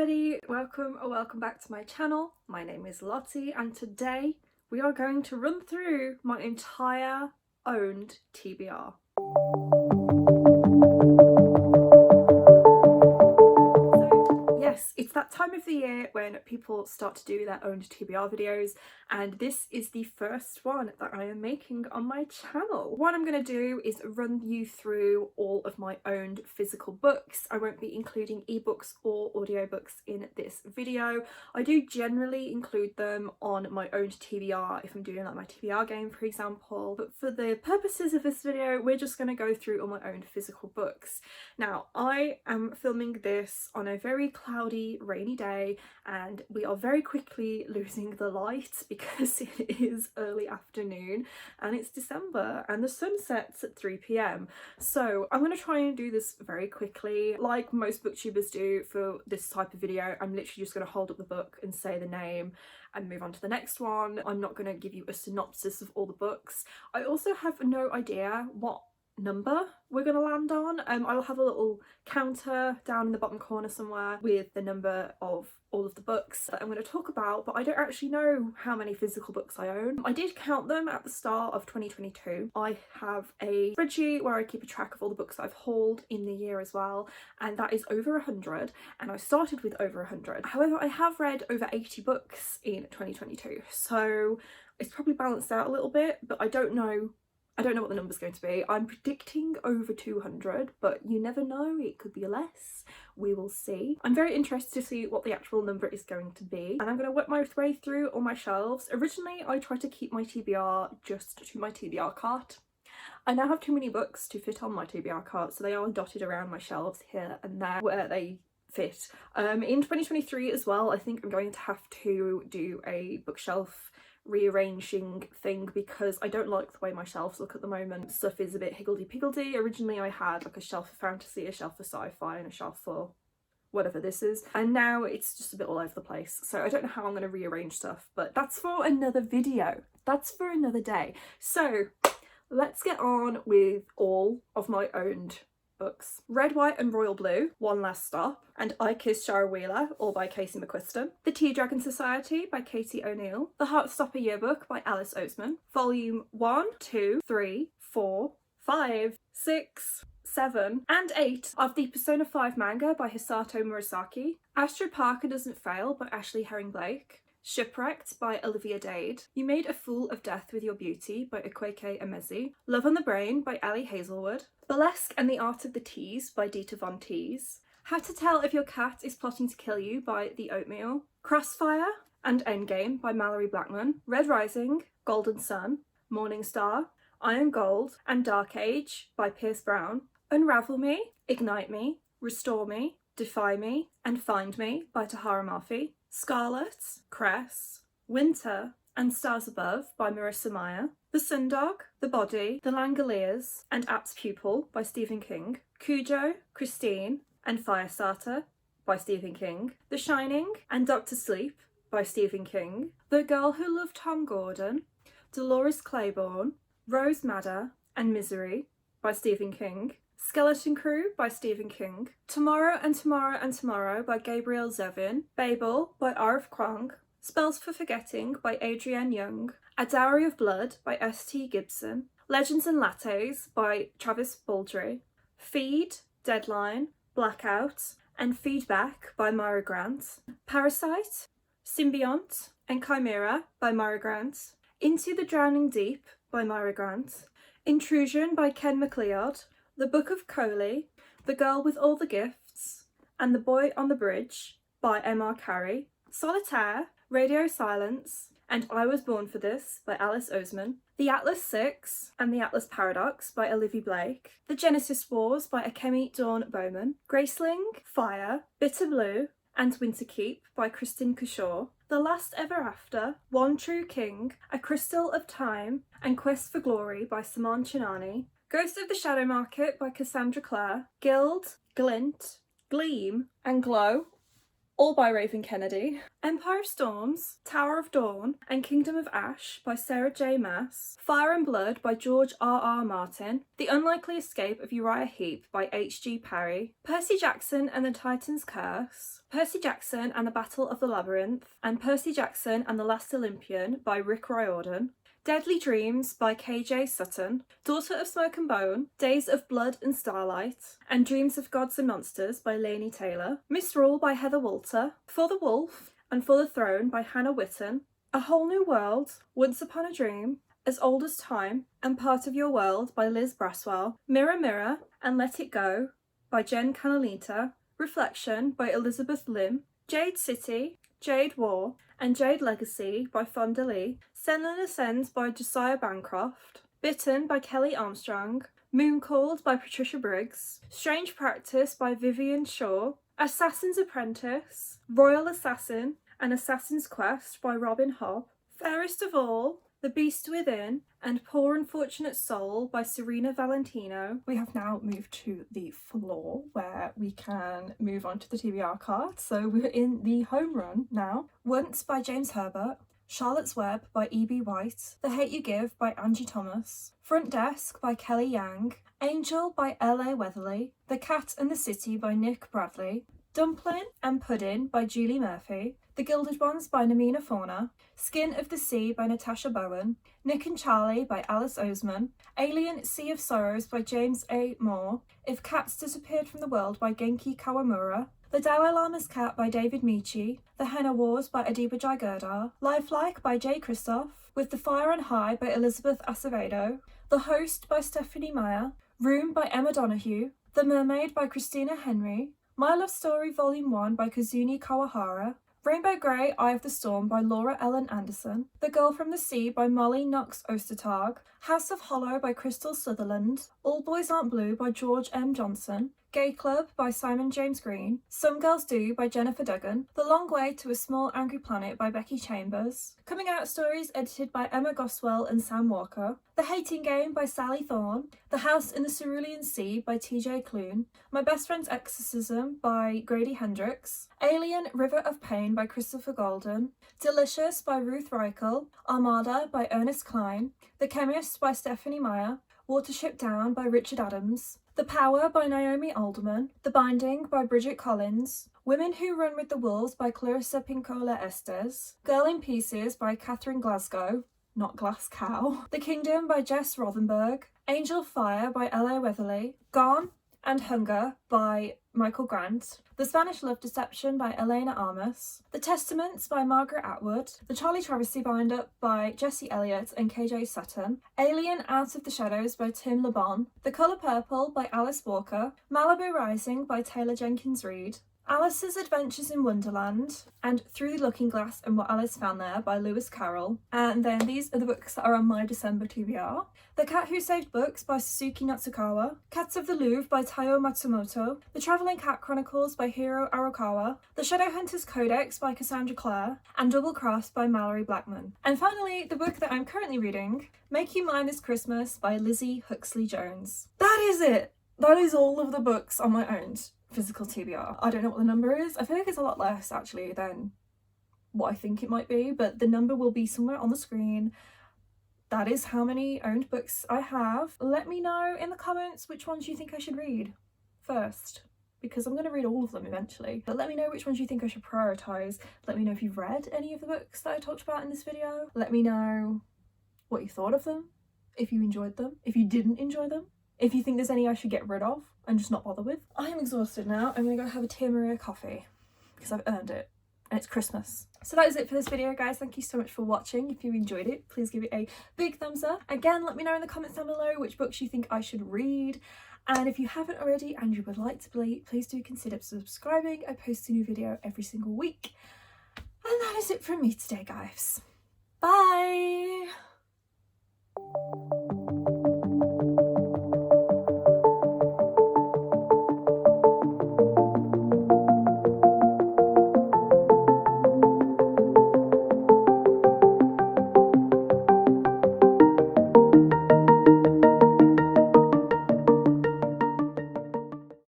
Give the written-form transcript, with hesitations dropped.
everybody, welcome or welcome back to my channel. My name is Lottie and today we are going to run through my entire owned TBR. Yes, it's that time of the year when people start to do their owned TBR videos, and this is the first one that I am making on my channel. What I'm going to do is run you through all of my owned physical books. I won't be including ebooks or audiobooks in this video. I do generally include them on my owned TBR if I'm doing like my TBR game, for example, but for the purposes of this video we're just going to go through all my owned physical books. Now, I am filming this on a very cloudy, rainy day and we are very quickly losing the light because it is early afternoon and it's December and the sun sets at 3 p.m. So I'm going to try and do this very quickly. Like most booktubers do for this type of video, I'm literally just going to hold up the book and say the name and move on to the next one. I'm not going to give you a synopsis of all the books. I also have no idea what number we're going to land on. I'll have a little counter down in the bottom corner somewhere with the number of all of the books that I'm going to talk about, but I don't actually know how many physical books I own. I did count them at the start of 2022. I have a spreadsheet where I keep a track of all the books that I've hauled in the year as well, and that is over 100, and I started with over 100. However, I have read over 80 books in 2022, so it's probably balanced out a little bit, but I don't know what the number's going to be. I'm predicting over 200, but you never know, it could be less. We will see. I'm very interested to see what the actual number is going to be, and I'm going to work my way through all my shelves. Originally, I tried to keep my TBR just to my TBR cart. I now have too many books to fit on my TBR cart, so they are dotted around my shelves here and there where they fit. In 2023 as well, I think I'm going to have to do a bookshelf rearranging thing because I don't like the way my shelves look at the moment. Stuff is a bit higgledy-piggledy. Originally I had like a shelf for fantasy, a shelf for sci-fi and a shelf for whatever this is, and now it's just a bit all over the place. So I don't know how I'm going to rearrange stuff, but that's for another video. That's for another day. So let's get on with all of my owned books. Red, White and Royal Blue, One Last Stop, and I Kissed Shara Wheeler, all by Casey McQuiston. The Tea Dragon Society by Katie O'Neill. The Heartstopper Yearbook by Alice Oseman. Volume 1, 2, 3, 4, 5, 6, 7 and 8 of the Persona 5 manga by Hisato Murasaki. Astrid Parker Doesn't Fail by Ashley Herring Blake. Shipwrecked by Olivia Dade. You Made a Fool of Death with Your Beauty by Ikweke Emezi. Love on the Brain by Ali Hazelwood. Burlesque and the Art of the Tease by Dita Von Teese. How to Tell If Your Cat is Plotting to Kill You by The Oatmeal. Crossfire and Endgame by Mallory Blackman. Red Rising, Golden Sun, Morning Star, Iron Gold and Dark Age by Pierce Brown. Unravel Me, Ignite Me, Restore Me, Defy Me and Find Me by Tahara Mafi. Scarlet, Cress, Winter and Stars Above by Marissa Meyer. The Sundog, The Body, The Langoliers and Apt's Pupil by Stephen King. Cujo, Christine and Firestarter by Stephen King. The Shining and Doctor Sleep by Stephen King. The Girl Who Loved Tom Gordon, Dolores Claiborne, Rose Madder and Misery by Stephen King. Skeleton Crew by Stephen King. Tomorrow and Tomorrow and Tomorrow by Gabrielle Zevin. Babel by R.F. Kwong. Spells for Forgetting by Adrienne Young. A Dowry of Blood by S.T. Gibson. Legends and Lattes by Travis Baldry. Feed, Deadline, Blackout and Feedback by Myra Grant. Parasite, Symbiont and Chimera by Myra Grant. Into the Drowning Deep by Myra Grant. Intrusion by Ken MacLeod. The Book of Coley, The Girl with All the Gifts, and The Boy on the Bridge by M.R. Carey. Solitaire, Radio Silence, and I Was Born for This by Alice Oseman. The Atlas Six and the Atlas Paradox by Olivia Blake. The Genesis Wars by Akemi Dawn Bowman. Graceling, Fire, Bitter Blue, and Winterkeep by Kristen Cushaw. The Last Ever After, One True King, A Crystal of Time, and Quest for Glory by Saman Chinani. Ghost of the Shadow Market by Cassandra Clare. Guild, Glint, Gleam and Glow, all by Raven Kennedy. Empire of Storms, Tower of Dawn and Kingdom of Ash by Sarah J. Maas. Fire and Blood by George R.R. Martin. The Unlikely Escape of Uriah Heep by H.G. Parry. Percy Jackson and the Titan's Curse. Percy Jackson and the Battle of the Labyrinth, and Percy Jackson and the Last Olympian by Rick Riordan. Deadly Dreams by KJ Sutton, Daughter of Smoke and Bone, Days of Blood and Starlight, and Dreams of Gods and Monsters by Laini Taylor, Misrule by Heather Walter, For the Wolf and For the Throne by Hannah Witten, A Whole New World, Once Upon a Dream, As Old as Time, and Part of Your World by Liz Braswell, Mirror Mirror and Let It Go by Jen Canalita, Reflection by Elizabeth Lim, Jade City, Jade War, and Jade Legacy by Fonda Lee, Senlin Ascends by Josiah Bancroft, Bitten by Kelly Armstrong, Moon Called by Patricia Briggs, Strange Practice by Vivian Shaw, Assassin's Apprentice, Royal Assassin, and Assassin's Quest by Robin Hobb, Fairest of All, The Beast Within, and Poor Unfortunate Soul by Serena Valentino. We have now moved to the floor where we can move on to the TBR card. So we're in the home run now. Once by James Herbert, Charlotte's Web by E.B. White, The Hate You Give by Angie Thomas, Front Desk by Kelly Yang, Angel by L.A. Weatherly, The Cat and the City by Nick Bradley, Dumpling and Pudding by Julie Murphy, The Gilded Ones by Namina Fauna, Skin of the Sea by Natasha Bowen, Nick and Charlie by Alice Oseman, Alien Sea of Sorrows by James A. Moore, If Cats Disappeared from the World by Genki Kawamura, The Dalai Lama's Cat by David Michi, The Henna Wars by Adiba Jaigirdar, Lifelike by Jay Christoph, With the Fire on High by Elizabeth Acevedo, The Host by Stephanie Meyer, Room by Emma Donoghue, The Mermaid by Christina Henry, My Love Story Volume 1 by Kazuni Kawahara, Rainbow Grey, Eye of the Storm by Laura Ellen Anderson, The Girl from the Sea by Molly Knox Ostertag, House of Hollow by Crystal Sutherland, All Boys Aren't Blue by George M. Johnson, Gay Club by Simon James Green, Some Girls Do by Jennifer Duggan, The Long Way to a Small Angry Planet by Becky Chambers, Coming Out Stories edited by Emma Goswell and Sam Walker, The Hating Game by Sally Thorne, The House in the Cerulean Sea by TJ Clune, My Best Friend's Exorcism by Grady Hendrix, Alien River of Pain by Christopher Golden, Delicious by Ruth Reichel, Armada by Ernest Klein, The Chemist by Stephanie Meyer, Watership Down by Richard Adams, The Power by Naomi Alderman, The Binding by Bridget Collins, Women Who Run with the Wolves by Clarissa Pincola Estes, Girl in Pieces by Catherine Glasgow, not Glasgow, The Kingdom by Jess Rothenberg, Angel Fire by L.A. Weatherly, Gone and Hunger by Michael Grant, The Spanish Love Deception by Elena Armas, The Testaments by Margaret Atwood, The Charlie Travesty Bind-Up by Jesse Elliott and KJ Sutton, Alien Out of the Shadows by Tim LeBon, The Colour Purple by Alice Walker, Malibu Rising by Taylor Jenkins Reid, Alice's Adventures in Wonderland, and Through the Looking Glass and What Alice Found There by Lewis Carroll. And then these are the books that are on my December TBR. The Cat Who Saved Books by Suzuki Natsukawa, Cats of the Louvre by Taiyo Matsumoto, The Travelling Cat Chronicles by Hiro Arakawa, The Shadowhunters Codex by Cassandra Clare, and Double Cross by Mallory Blackman. And finally, the book that I'm currently reading, Make You Mine This Christmas by Lizzie Huxley Jones. That is it! That is all of the books on my own physical TBR. I don't know what the number is. I feel like it's a lot less actually than what I think it might be, but the number will be somewhere on the screen. That is how many owned books I have. Let me know in the comments which ones you think I should read first, because I'm going to read all of them eventually. But let me know which ones you think I should prioritise. Let me know if you've read any of the books that I talked about in this video. Let me know what you thought of them, if you enjoyed them, if you didn't enjoy them, if you think there's any I should get rid of and just not bother with. I am exhausted now. I'm going to go have a Tia Maria coffee because I've earned it and it's Christmas. So that is it for this video, guys. Thank you so much for watching. If you enjoyed it, please give it a big thumbs up. Again, let me know in the comments down below which books you think I should read. And if you haven't already and you would like to please do consider subscribing. I post a new video every single week. And that is it from me today, guys. Bye!